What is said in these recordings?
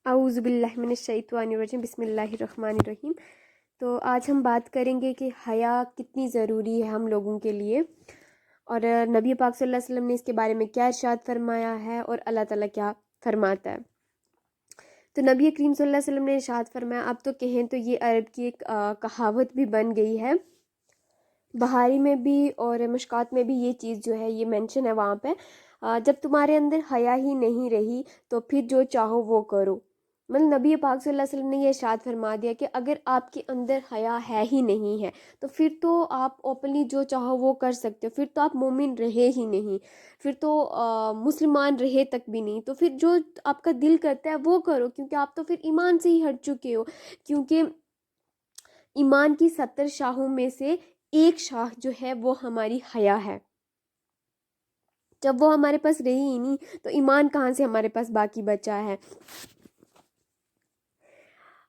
اعوذ باللہ من الشیطان الرجیم، بسم اللہ الرحمن الرحیم۔ تو آج ہم بات کریں گے کہ حیا کتنی ضروری ہے ہم لوگوں کے لیے، اور نبی پاک صلی اللہ علیہ وسلم نے اس کے بارے میں کیا ارشاد فرمایا ہے اور اللہ تعالیٰ کیا فرماتا ہے۔ تو نبی کریم صلی اللہ علیہ وسلم نے ارشاد فرمایا، اب تو کہیں تو یہ عرب کی ایک کہاوت بھی بن گئی ہے، بہاری میں بھی اور مشکات میں بھی یہ چیز جو ہے یہ مینشن ہے وہاں پہ، جب تمہارے اندر حیا ہی نہیں رہی تو پھر جو چاہو وہ کرو۔ مطلب نبی پاک صلی اللہ علیہ وسلم نے یہ ارشاد فرما دیا کہ اگر آپ کے اندر حیا ہے ہی نہیں ہے تو پھر تو آپ اوپنلی جو چاہو وہ کر سکتے ہو، پھر تو آپ مومن رہے ہی نہیں، پھر تو مسلمان رہے تک بھی نہیں، تو پھر جو آپ کا دل کرتا ہے وہ کرو، کیونکہ آپ تو پھر ایمان سے ہی ہٹ چکے ہو۔ کیونکہ ایمان کی 70 شاہوں میں سے ایک شاخ جو ہے وہ ہماری حیا ہے۔ جب وہ ہمارے پاس رہی ہی نہیں تو ایمان کہاں سے ہمارے پاس باقی بچا ہے۔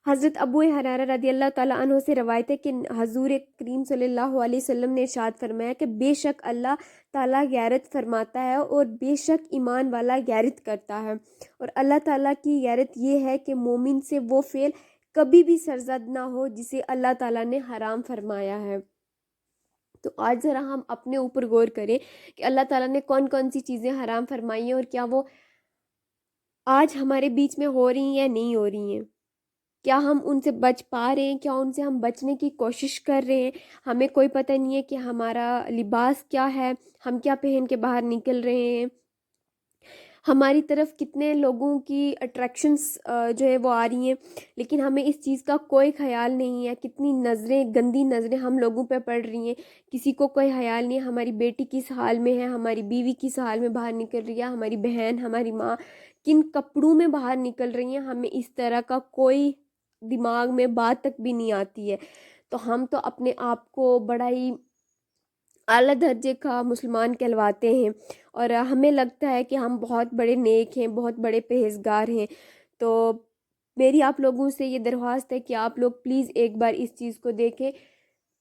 حضرت ابو ہریرہ رضی اللہ تعالیٰ عنہ سے روایت ہے کہ حضور کریم صلی اللہ علیہ وسلم نے ارشاد فرمایا کہ بے شک اللہ تعالیٰ غیرت فرماتا ہے اور بے شک ایمان والا غیرت کرتا ہے، اور اللہ تعالیٰ کی غیرت یہ ہے کہ مومن سے وہ فعل کبھی بھی سرزد نہ ہو جسے اللہ تعالیٰ نے حرام فرمایا ہے۔ تو آج ذرا ہم اپنے اوپر غور کریں کہ اللہ تعالیٰ نے کون کون سی چیزیں حرام فرمائی ہیں اور کیا وہ آج ہمارے بیچ میں ہو رہی ہیں یا نہیں ہو رہی ہیں، کیا ہم ان سے بچ پا رہے ہیں، کیا ان سے ہم بچنے کی کوشش کر رہے ہیں۔ ہمیں کوئی پتہ نہیں ہے کہ ہمارا لباس کیا ہے، ہم کیا پہن کے باہر نکل رہے ہیں، ہماری طرف کتنے لوگوں کی اٹریکشنز جو ہے وہ آ رہی ہیں، لیکن ہمیں اس چیز کا کوئی خیال نہیں ہے۔ کتنی نظریں، گندی نظریں ہم لوگوں پہ پڑ رہی ہیں، کسی کو کوئی خیال نہیں ہے۔ ہماری بیٹی کس حال میں ہے، ہماری بیوی کس حال میں باہر نکل رہی ہے، ہماری بہن، ہماری ماں کن کپڑوں میں باہر نکل رہی ہیں، ہمیں اس طرح کا کوئی دماغ میں بات تک بھی نہیں آتی ہے۔ تو ہم تو اپنے آپ کو بڑا ہی اعلیٰ درجے کا مسلمان کہلواتے ہیں، اور ہمیں لگتا ہے کہ ہم بہت بڑے نیک ہیں، بہت بڑے پرہیزگار ہیں۔ تو میری آپ لوگوں سے یہ درخواست ہے کہ آپ لوگ پلیز ایک بار اس چیز کو دیکھیں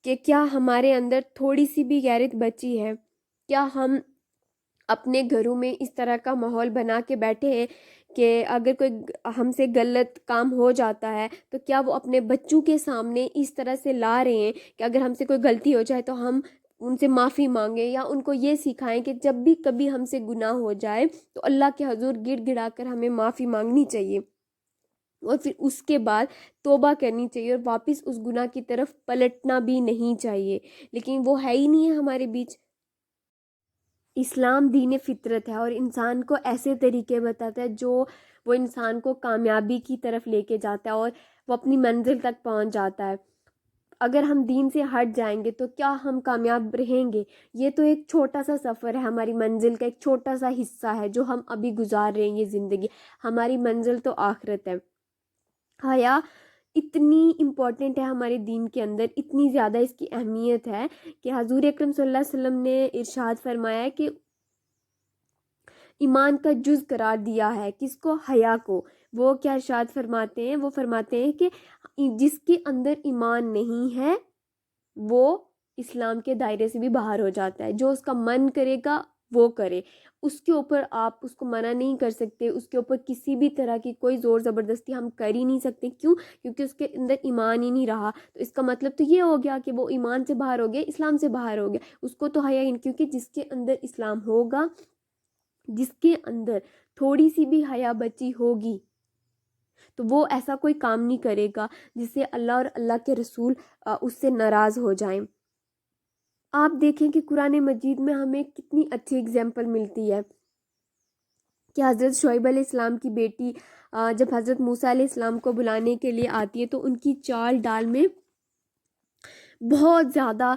کہ کیا ہمارے اندر تھوڑی سی بھی غیرت بچی ہے، کیا ہم اپنے گھروں میں اس طرح کا ماحول بنا کے بیٹھے ہیں کہ اگر کوئی ہم سے غلط کام ہو جاتا ہے تو کیا وہ اپنے بچوں کے سامنے اس طرح سے لا رہے ہیں کہ اگر ہم سے کوئی غلطی ہو جائے تو ہم ان سے معافی مانگیں، یا ان کو یہ سکھائیں کہ جب بھی کبھی ہم سے گناہ ہو جائے تو اللہ کے حضور گڑ گڑا کر ہمیں معافی مانگنی چاہیے، اور پھر اس کے بعد توبہ کرنی چاہیے اور واپس اس گناہ کی طرف پلٹنا بھی نہیں چاہیے۔ لیکن وہ ہے ہی نہیں ہے ہمارے بیچ۔ اسلام دین فطرت ہے اور انسان کو ایسے طریقے بتاتا ہے جو وہ انسان کو کامیابی کی طرف لے کے جاتا ہے اور وہ اپنی منزل تک پہنچ جاتا ہے۔ اگر ہم دین سے ہٹ جائیں گے تو کیا ہم کامیاب رہیں گے؟ یہ تو ایک چھوٹا سا سفر ہے، ہماری منزل کا ایک چھوٹا سا حصہ ہے جو ہم ابھی گزار رہے ہیں یہ زندگی، ہماری منزل تو آخرت ہے۔ حیا اتنی امپورٹنٹ ہے ہمارے دین کے اندر، اتنی زیادہ اس کی اہمیت ہے کہ حضور اکرم صلی اللہ علیہ وسلم نے ارشاد فرمایا ہے کہ ایمان کا جز قرار دیا ہے کس کو؟ حیا کو۔ وہ کیا ارشاد فرماتے ہیں؟ وہ فرماتے ہیں کہ جس کے اندر ایمان نہیں ہے وہ اسلام کے دائرے سے بھی باہر ہو جاتا ہے۔ جو اس کا من کرے گا وہ کرے، اس کے اوپر آپ اس کو منع نہیں کر سکتے، اس کے اوپر کسی بھی طرح کی کوئی زور زبردستی ہم کر ہی نہیں سکتے۔ کیوں؟ کیونکہ اس کے اندر ایمان ہی نہیں رہا۔ تو اس کا مطلب تو یہ ہو گیا کہ وہ ایمان سے باہر ہو گیا، اسلام سے باہر ہو گیا، اس کو تو حیا ہی نہیں۔ کیونکہ جس کے اندر اسلام ہوگا، جس کے اندر تھوڑی سی بھی حیا بچی ہوگی تو وہ ایسا کوئی کام نہیں کرے گا جس سے اللہ اور اللہ کے رسول اس سے ناراض ہو جائیں۔ آپ دیکھیں کہ قرآن مجید میں ہمیں کتنی اچھی اگزامپل ملتی ہے کہ حضرت شعیب علیہ السلام کی بیٹی جب حضرت موسیٰ علیہ السلام کو بلانے کے لیے آتی ہے تو ان کی چال ڈال میں بہت زیادہ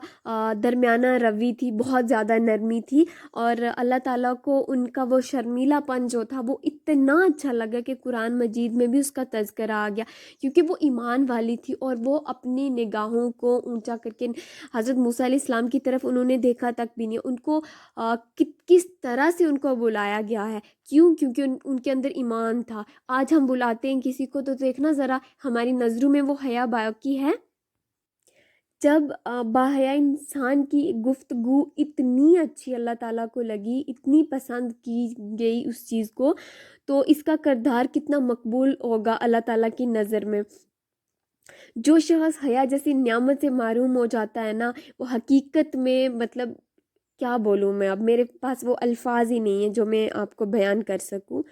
درمیانہ روی تھی، بہت زیادہ نرمی تھی، اور اللہ تعالیٰ کو ان کا وہ شرمیلا پن جو تھا وہ اتنا اچھا لگا کہ قرآن مجید میں بھی اس کا تذکرہ آ گیا، کیونکہ وہ ایمان والی تھی اور وہ اپنی نگاہوں کو اونچا کر کے حضرت موسیٰ علیہ السلام کی طرف انہوں نے دیکھا تک بھی نہیں، ان کو کس طرح سے ان کو بلایا گیا ہے، کیوں؟ کیونکہ ان کے اندر ایمان تھا۔ آج ہم بلاتے ہیں کسی کو تو دیکھنا ذرا ہماری نظروں میں وہ حیا باقی ہے؟ جب باحیا انسان کی گفتگو اتنی اچھی اللہ تعالیٰ کو لگی، اتنی پسند کی گئی اس چیز کو، تو اس کا کردار کتنا مقبول ہوگا اللہ تعالیٰ کی نظر میں۔ جو شخص حیا جیسی نعمت سے محروم ہو جاتا ہے نا، وہ حقیقت میں مطلب کیا بولوں میں، اب میرے پاس وہ الفاظ ہی نہیں ہیں جو میں آپ کو بیان کر سکوں۔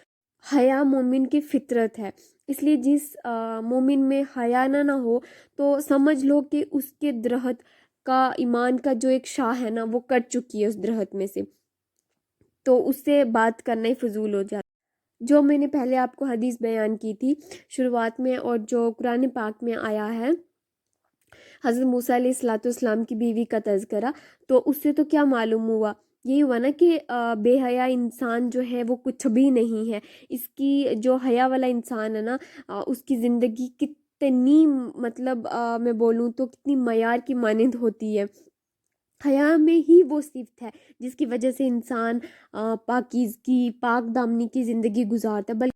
حیا مومن کی فطرت ہے، اس لیے جس مومن میں حیا نہ ہو تو سمجھ لو کہ اس کے درخت کا ایمان کا جو ایک شاہ ہے نا وہ کٹ چکی ہے اس درخت میں سے، تو اس سے بات کرنا ہی فضول ہو جاتا۔ جو میں نے پہلے آپ کو حدیث بیان کی تھی شروعات میں، اور جو قرآن پاک میں آیا ہے حضرت موسیٰ علیہ الصلوۃ والسلام کی بیوی کا تذکرہ، تو اس سے تو کیا معلوم ہوا، یہی ہوا نا کہ بے حیا انسان جو ہے وہ کچھ بھی نہیں ہے۔ اس کی جو حیا والا انسان ہے نا، اس کی زندگی کتنی مطلب میں بولوں تو کتنی معیار کی مانند ہوتی ہے۔ حیا میں ہی وہ صفت ہے جس کی وجہ سے انسان پاکیزگی، پاک دامنی کی زندگی گزارتا ہے، بلکہ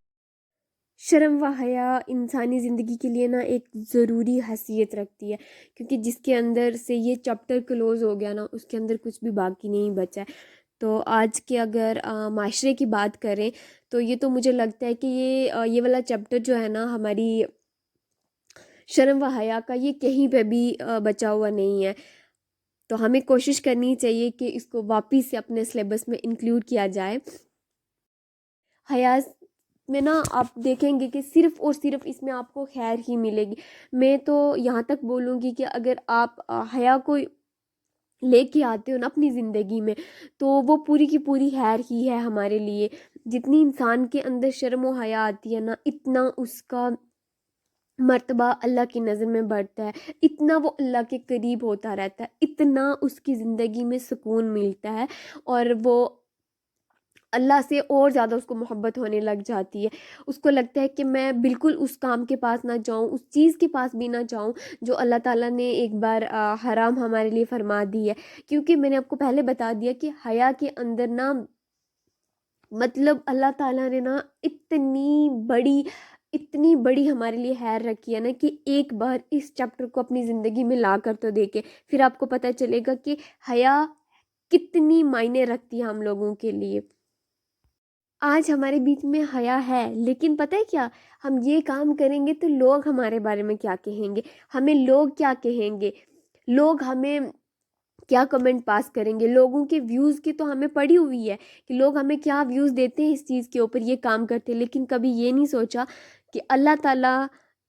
شرم و حیا انسانی زندگی کے لیے نا ایک ضروری حیثیت رکھتی ہے، کیونکہ جس کے اندر سے یہ چیپٹر کلوز ہو گیا نا، اس کے اندر کچھ بھی باقی نہیں بچا ہے۔ تو آج کے اگر معاشرے کی بات کریں تو یہ تو مجھے لگتا ہے کہ یہ والا چیپٹر جو ہے نا ہماری شرم و حیا کا، یہ کہیں پہ بھی بچا ہوا نہیں ہے۔ تو ہمیں کوشش کرنی چاہیے کہ اس کو واپس سے اپنے سلیبس میں انکلوڈ کیا جائے۔ حیا میں نا آپ دیکھیں گے کہ صرف اور صرف اس میں آپ کو خیر ہی ملے گی۔ میں تو یہاں تک بولوں گی کہ اگر آپ حیا کو لے کے آتے ہو نا اپنی زندگی میں، تو وہ پوری کی پوری خیر ہی ہے ہمارے لیے۔ جتنی انسان کے اندر شرم و حیا آتی ہے نا، اتنا اس کا مرتبہ اللہ کی نظر میں بڑھتا ہے، اتنا وہ اللہ کے قریب ہوتا رہتا ہے، اتنا اس کی زندگی میں سکون ملتا ہے، اور وہ اللہ سے اور زیادہ اس کو محبت ہونے لگ جاتی ہے۔ اس کو لگتا ہے کہ میں بالکل اس کام کے پاس نہ جاؤں، اس چیز کے پاس بھی نہ جاؤں جو اللہ تعالیٰ نے ایک بار حرام ہمارے لیے فرما دی ہے۔ کیونکہ میں نے آپ کو پہلے بتا دیا کہ حیا کے اندر نا مطلب اللہ تعالیٰ نے نا اتنی بڑی ہمارے لیے خیر رکھی ہے نا، کہ ایک بار اس چیپٹر کو اپنی زندگی میں لا کر تو دیکھیں، پھر آپ کو پتہ چلے گا کہ حیا کتنی معنی رکھتی ہے ہم لوگوں کے لیے۔ آج ہمارے بیچ میں حیا ہے، لیکن پتہ ہے کیا، ہم یہ کام کریں گے تو لوگ ہمارے بارے میں کیا کہیں گے، ہمیں لوگ کیا کہیں گے، لوگ ہمیں کیا کمنٹ پاس کریں گے۔ لوگوں کے ویوز کی تو ہمیں پڑی ہوئی ہے کہ لوگ ہمیں کیا ویوز دیتے ہیں اس چیز کے اوپر، یہ کام کرتے، لیکن کبھی یہ نہیں سوچا کہ اللہ تعالیٰ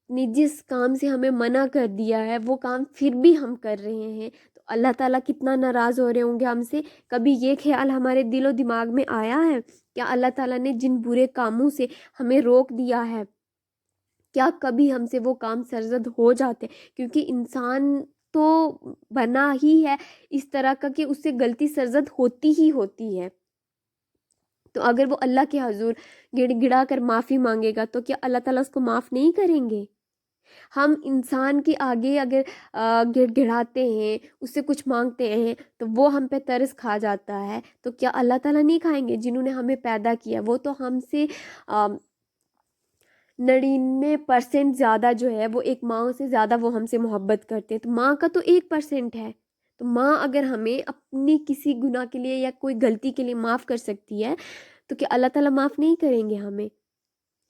نے جس کام سے ہمیں منع کر دیا ہے وہ کام پھر بھی ہم کر رہے ہیں، تو اللہ تعالیٰ کتنا ناراض ہو رہے ہوں گے ہم سے۔ کبھی یہ خیال ہمارے دل و دماغ میں آیا ہے کیا اللہ تعالیٰ نے جن برے کاموں سے ہمیں روک دیا ہے، کیا کبھی ہم سے وہ کام سرزد ہو جاتے؟ کیونکہ انسان تو بنا ہی ہے اس طرح کا کہ اس سے غلطی سرزد ہوتی ہی ہوتی ہے۔ تو اگر وہ اللہ کے حضور گڑ گڑا کر معافی مانگے گا تو کیا اللہ تعالیٰ اس کو معاف نہیں کریں گے؟ ہم انسان کے آگے اگر گڑ گڑاتے ہیں، اس سے کچھ مانگتے ہیں تو وہ ہم پہ ترس کھا جاتا ہے، تو کیا اللہ تعالیٰ نہیں کھائیں گے؟ جنہوں نے ہمیں پیدا کیا وہ تو ہم سے 99% زیادہ جو ہے وہ ایک ماں سے زیادہ وہ ہم سے محبت کرتے ہیں، تو ماں کا تو 1% ہے۔ تو ماں اگر ہمیں اپنی کسی گناہ کے لیے یا کوئی غلطی کے لیے معاف کر سکتی ہے تو کیا اللہ تعالیٰ معاف نہیں کریں گے ہمیں؟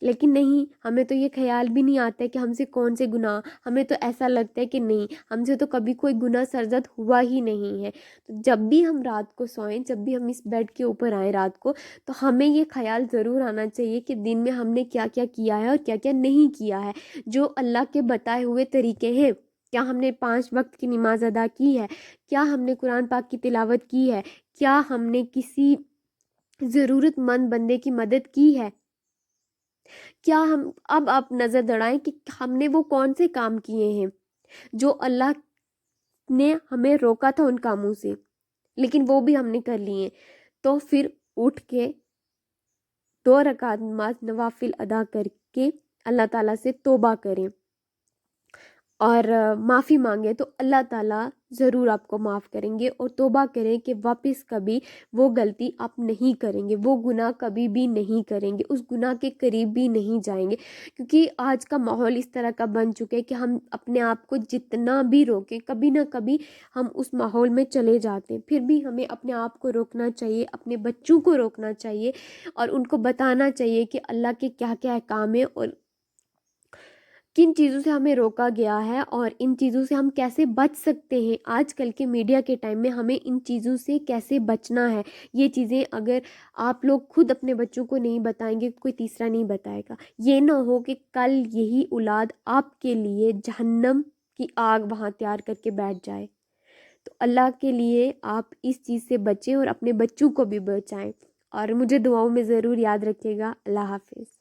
لیکن نہیں، ہمیں تو یہ خیال بھی نہیں آتا ہے کہ ہم سے کون سے گناہ، ہمیں تو ایسا لگتا ہے کہ نہیں، ہم سے تو کبھی کوئی گناہ سرزد ہوا ہی نہیں ہے۔ تو جب بھی ہم رات کو سوئیں، جب بھی ہم اس بیڈ کے اوپر آئیں رات کو، تو ہمیں یہ خیال ضرور آنا چاہیے کہ دن میں ہم نے کیا کیا کیا ہے اور کیا کیا نہیں کیا ہے، جو اللہ کے بتائے ہوئے طریقے ہیں۔ کیا ہم نے 5 وقت کی نماز ادا کی ہے؟ کیا ہم نے قرآن پاک کی تلاوت کی ہے؟ کیا ہم نے کسی ضرورت مند بندے کی مدد کی ہے؟ کیا ہم اب آپ نظر دوڑائیں کہ ہم نے وہ کون سے کام کیے ہیں جو اللہ نے ہمیں روکا تھا ان کاموں سے، لیکن وہ بھی ہم نے کر لیے، تو پھر اٹھ کے 2 رکعت نماز نوافل ادا کر کے اللہ تعالیٰ سے توبہ کریں اور معافی مانگیں، تو اللہ تعالیٰ ضرور آپ کو معاف کریں گے، اور توبہ کریں کہ واپس کبھی وہ غلطی آپ نہیں کریں گے، وہ گناہ کبھی بھی نہیں کریں گے، اس گناہ کے قریب بھی نہیں جائیں گے، کیونکہ آج کا ماحول اس طرح کا بن چکا ہے کہ ہم اپنے آپ کو جتنا بھی روکیں کبھی نہ کبھی ہم اس ماحول میں چلے جاتے ہیں۔ پھر بھی ہمیں اپنے آپ کو روکنا چاہیے، اپنے بچوں کو روکنا چاہیے، اور ان کو بتانا چاہیے کہ اللہ کے کیا کیا احکام ہیں اور کن چیزوں سے ہمیں روکا گیا ہے، اور ان چیزوں سے ہم کیسے بچ سکتے ہیں۔ آج کل کے میڈیا کے ٹائم میں ہمیں ان چیزوں سے کیسے بچنا ہے، یہ چیزیں اگر آپ لوگ خود اپنے بچوں کو نہیں بتائیں گے، کوئی تیسرا نہیں بتائے گا۔ یہ نہ ہو کہ کل یہی اولاد آپ کے لیے جہنم کی آگ وہاں تیار کر کے بیٹھ جائے۔ تو اللہ کے لیے آپ اس چیز سے بچیں اور اپنے بچوں کو بھی بچائیں، اور مجھے دعاؤں میں ضرور یاد رکھیے گا۔ اللہ حافظ۔